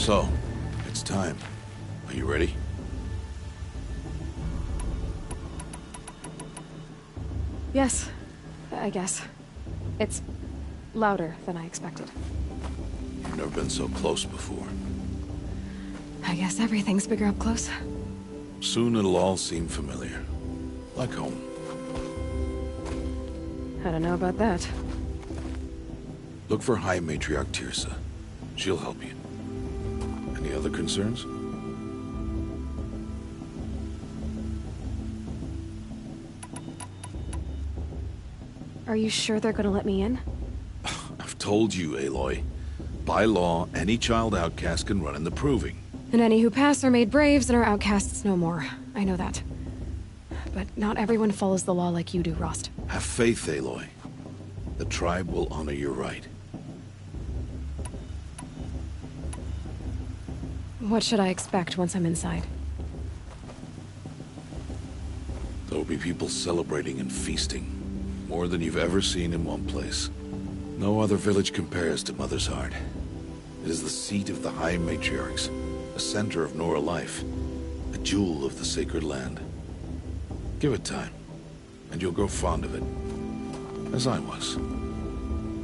So, it's time. Are you ready? Yes, I guess. It's louder than I expected. You've never been so close before. I guess everything's bigger up close. Soon it'll all seem familiar. Like home. I don't know about that. Look for High Matriarch Tirsa. She'll help you. Any other concerns? Are you sure they're gonna let me in? I've told you, Aloy. By law, any child outcast can run in the Proving. And any who pass are made braves and are outcasts no more. I know that. But not everyone follows the law like you do, Rost. Have faith, Aloy. The tribe will honor your right. What should I expect once I'm inside? There will be people celebrating and feasting. More than you've ever seen in one place. No other village compares to Mother's Heart. It is the seat of the High Matriarchs, a center of Nora life, a jewel of the sacred land. Give it time, and you'll grow fond of it. As I was,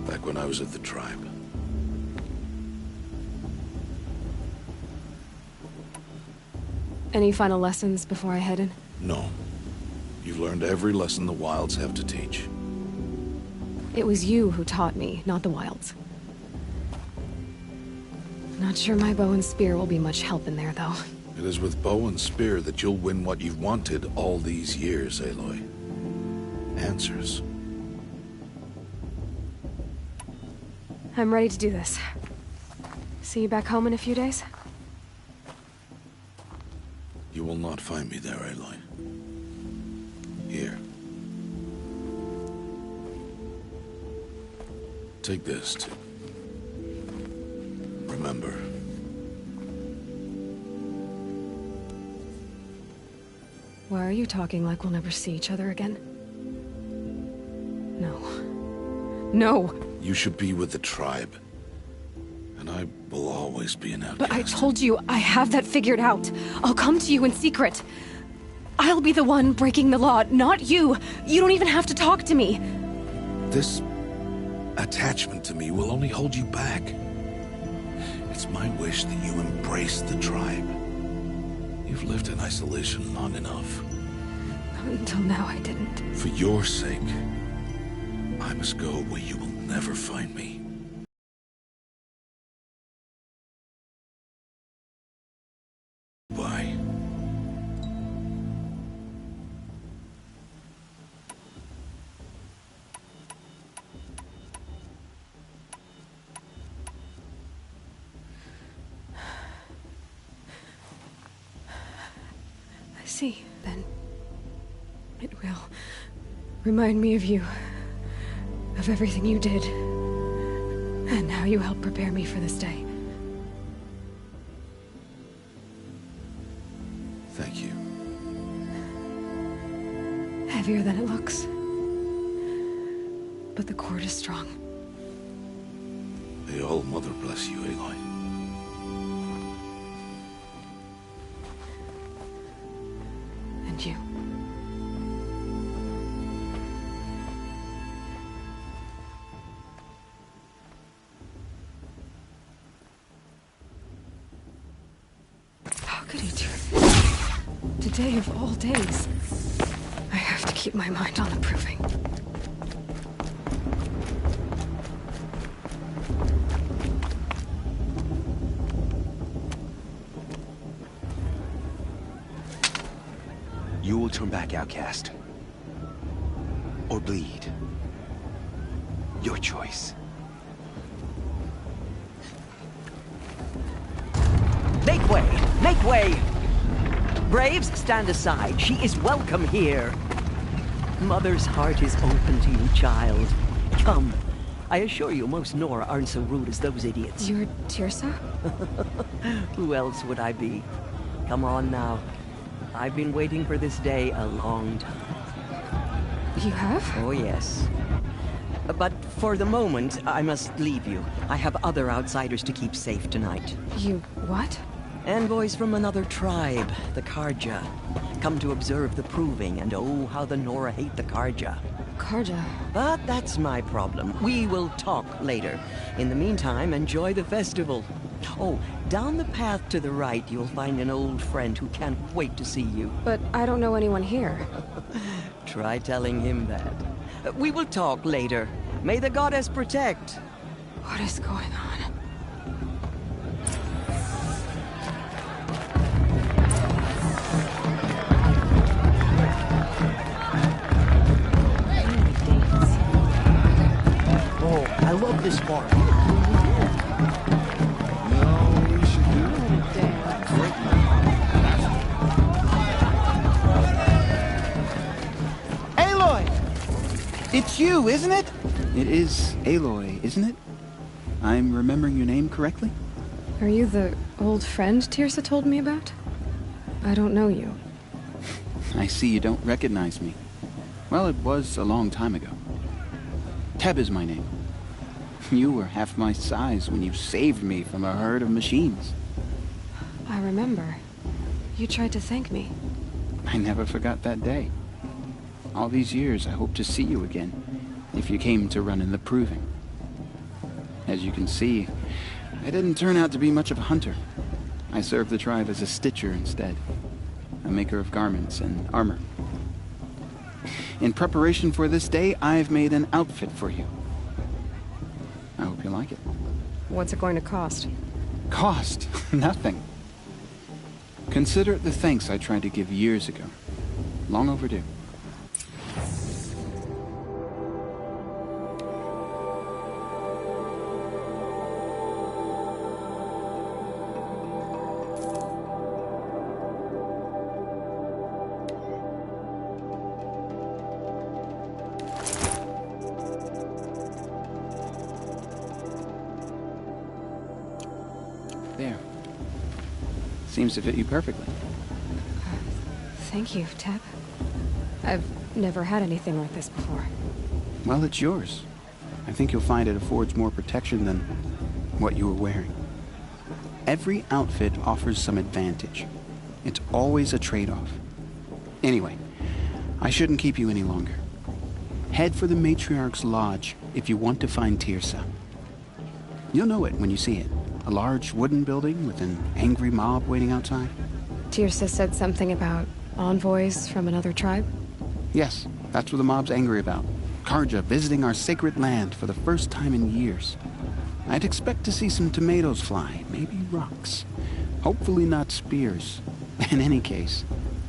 back when I was at the tribe. Any final lessons before I head in? No. You've learned every lesson the Wilds have to teach. It was you who taught me, not the Wilds. Not sure my bow and spear will be much help in there, though. It is with bow and spear that you'll win what you've wanted all these years, Aloy. Answers. I'm ready to do this. See you back home in a few days? You will not find me there, Aloy. Here. Take this, too. Remember. Why are you talking like we'll never see each other again? No. No! You should be with the tribe. And I will always be an outcast. But I told you, I have that figured out. I'll come to you in secret. I'll be the one breaking the law, not you. You don't even have to talk to me. This attachment to me will only hold you back. It's my wish that you embrace the tribe. You've lived in isolation long enough. Until now, I didn't. For your sake, I must go where you will never find me. Bye. I see, then. It will remind me of you. Of everything you did. And how you helped prepare me for this day. Thank you. Heavier than it looks. But the cord is strong. May All Mother bless you, Aloy. And you. How could he do it? Today of all days. I have to keep my mind on the Proving. You will turn back, outcast. Or bleed. Your choice. Make way! Make way! Braves, stand aside. She is welcome here. Mother's heart is open to you, child. Come. I assure you, most Nora aren't so rude as those idiots. You're Tirsa? Who else would I be? Come on now. I've been waiting for this day a long time. You have? Oh, yes. But for the moment, I must leave you. I have other outsiders to keep safe tonight. You what? Envoys from another tribe, the Karja. Come to observe the proving, and oh, how the Nora hate the Karja. Karja. But that's my problem. We will talk later. In the meantime, enjoy the festival. Oh, down the path to the right, you'll find an old friend who can't wait to see you. But I don't know anyone here. Try telling him that. We will talk later. May the goddess protect. What is going on? Oh, I love this bar. It's you, isn't it? It is Aloy, isn't it? I'm remembering your name correctly? Are you the old friend Tirsa told me about? I don't know you. I see you don't recognize me. Well, it was a long time ago. Teb is my name. You were half my size when you saved me from a herd of machines. I remember. You tried to thank me. I never forgot that day. All these years, I hope to see you again, if you came to run in the proving. As you can see, I didn't turn out to be much of a hunter. I served the tribe as a stitcher instead, a maker of garments and armor. In preparation for this day, I've made an outfit for you. I hope you like it. What's it going to cost? Cost? Nothing. Consider it the thanks I tried to give years ago. Long overdue. There. Seems to fit you perfectly. Thank you, Teb. I've never had anything like this before. Well, it's yours. I think you'll find it affords more protection than what you were wearing. Every outfit offers some advantage. It's always a trade-off. Anyway, I shouldn't keep you any longer. Head for the Matriarch's Lodge if you want to find Tirsa. You'll know it when you see it. A large wooden building with an angry mob waiting outside. Tirsa said something about envoys from another tribe? Yes, that's what the mob's angry about. Karja visiting our sacred land for the first time in years. I'd expect to see some tomatoes fly, maybe rocks. Hopefully not spears. In any case,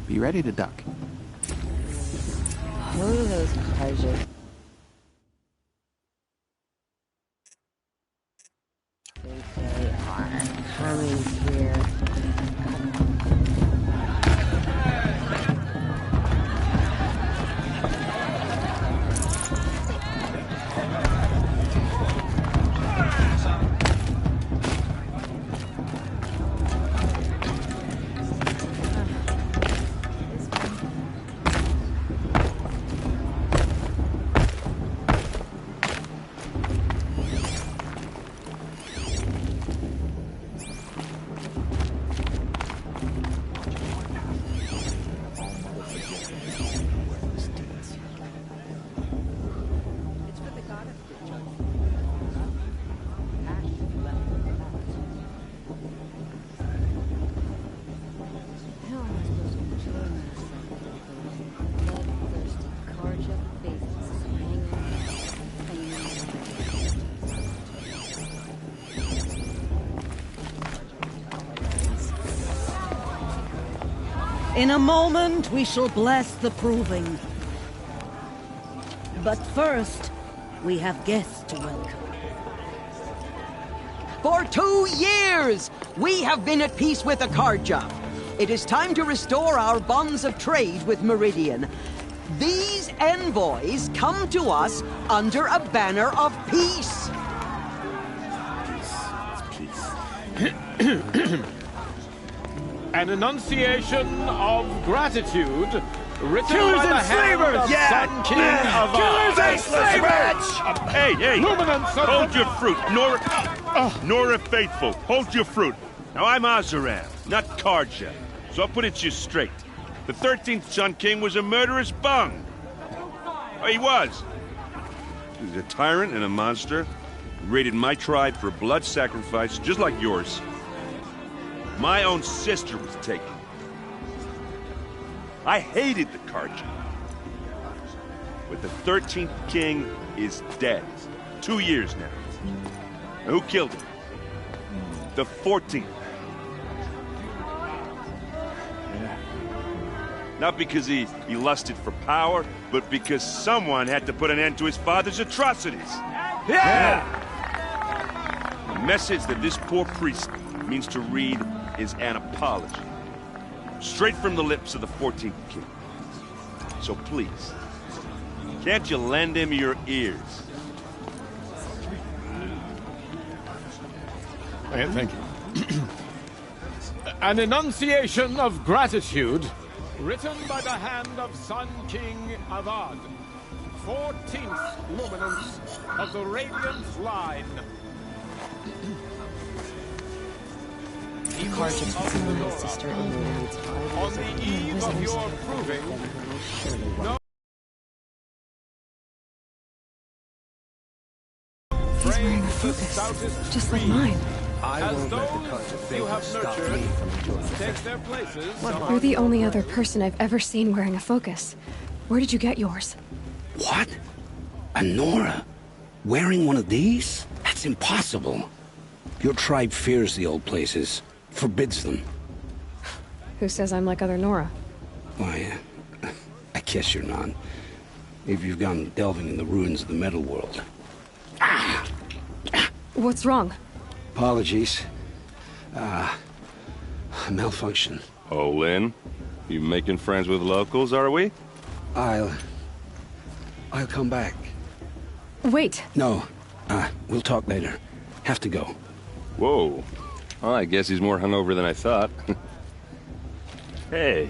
be ready to duck. Who are those Karja? They are coming here. In a moment, we shall bless the proving. But first, we have guests to welcome. For 2 years, we have been at peace with the Karja. It is time to restore our bonds of trade with Meridian. These envoys come to us under a banner of peace. Peace. An enunciation of gratitude written by the hand of Sun King of Killers and faceless wretch! Hey, hey! Luminance of Hold the- your fruit, Nora Faithful, hold your fruit. Now, I'm Azaram, not Karja, so I'll put it to you straight. The 13th Sun King was a murderous bung. Oh, he was. He was a tyrant and a monster. He raided my tribe for blood sacrifice, just like yours. My own sister was taken. I hated the Karja. But the 13th King is dead. 2 years now. Now, who killed him? The 14th. Not because he lusted for power, but because someone had to put an end to his father's atrocities. Yeah! The message that this poor priest means to read is an apology. Straight from the lips of the 14th King. So please, can't you lend him your ears? Thank you. An enunciation of gratitude, written by the hand of Sun King Avad, 14th luminance of the Radiant Line. Karja concealed my sister in the man's On the eve of your proving, no He's wearing a focus, just like mine. as those you have nurtured take their places. You're the only other person I've ever seen wearing a focus. Where did you get yours? What? A Nora? Wearing one of these? That's impossible. Your tribe fears the old places, forbids them. Who says I'm like other Nora? Why, I guess you're not. Maybe you've gone delving in the ruins of the metal world. What's wrong? Apologies. Malfunction. Oh, Lynn, you making friends with locals, are we? I'll come back. Wait. No, we'll talk later. Have to go. Whoa. Well, I guess he's more hungover than I thought. Hey,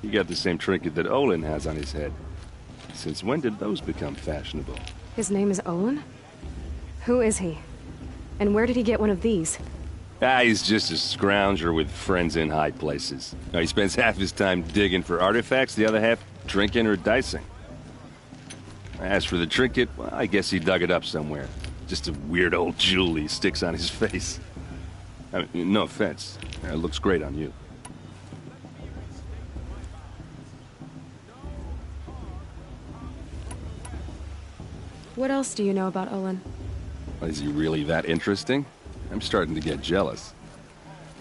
you got the same trinket that Olin has on his head. Since when did those become fashionable? His name is Olin? Who is he? And where did he get one of these? He's just a scrounger with friends in high places. Now, he spends half his time digging for artifacts, the other half drinking or dicing. As for the trinket, well, I guess he dug it up somewhere. Just a weird old jewel he sticks on his face. I mean, no offense. It looks great on you. What else do you know about Olin? Is he really that interesting? I'm starting to get jealous.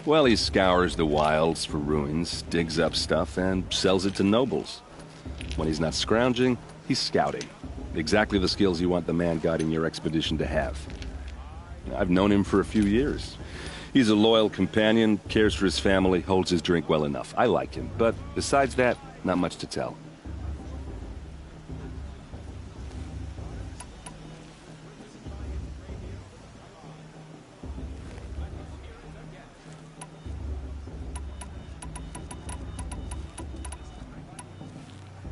Well, he scours the wilds for ruins, digs up stuff, and sells it to nobles. When he's not scrounging, he's scouting. Exactly the skills you want the man guiding your expedition to have. I've known him for a few years. He's a loyal companion, cares for his family, holds his drink well enough. I like him, but besides that, not much to tell.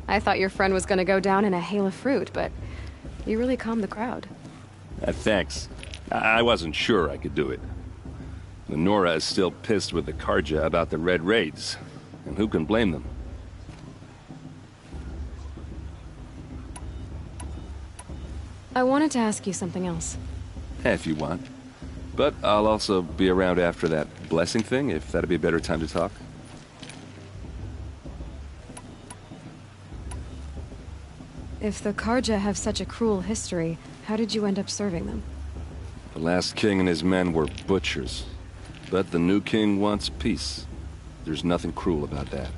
I thought your friend was gonna go down in a hail of fruit, but you really calmed the crowd. Thanks. I wasn't sure I could do it. The Nora is still pissed with the Karja about the Red Raids, and who can blame them? I wanted to ask you something else. If you want. But I'll also be around after that blessing thing, if that'd be a better time to talk. If the Karja have such a cruel history, how did you end up serving them? The last king and his men were butchers. But the new king wants peace. There's nothing cruel about that.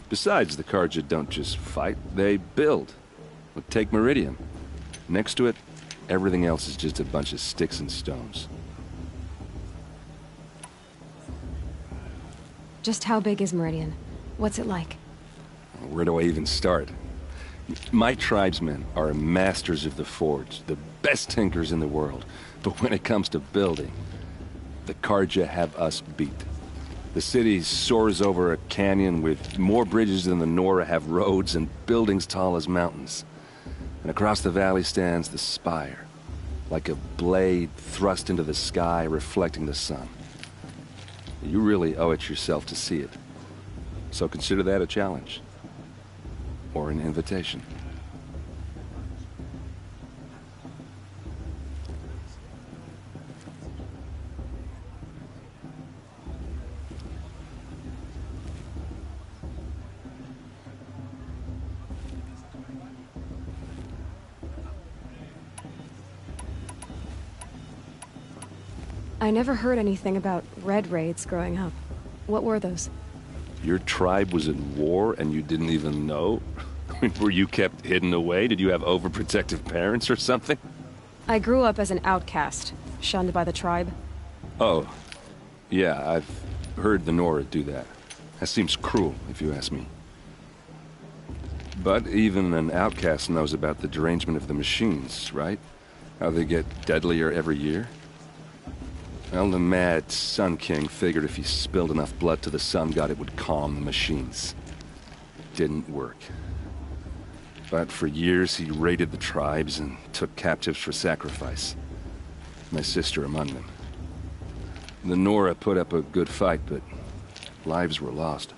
Besides, the Karja don't just fight, they build. But take Meridian. Next to it, everything else is just a bunch of sticks and stones. Just how big is Meridian? What's it like? Where do I even start? My tribesmen are masters of the forge, the best tinkers in the world. But when it comes to building, the Karja have us beat. The city soars over a canyon with more bridges than the Nora have roads and buildings tall as mountains. And across the valley stands the spire, like a blade thrust into the sky, reflecting the sun. You really owe it yourself to see it. So consider that a challenge. Or an invitation. I never heard anything about red raids growing up. What were those? Your tribe was in war and you didn't even know? I mean, were you kept hidden away? Did you have overprotective parents or something? I grew up as an outcast, shunned by the tribe. Oh, yeah, I've heard the Nora do that. That seems cruel, if you ask me. But even an outcast knows about the derangement of the machines, right? How they get deadlier every year? Well, the mad Sun King figured if he spilled enough blood to the Sun God, it would calm the machines. Didn't work. But for years, he raided the tribes and took captives for sacrifice. My sister among them. The Nora put up a good fight, but lives were lost.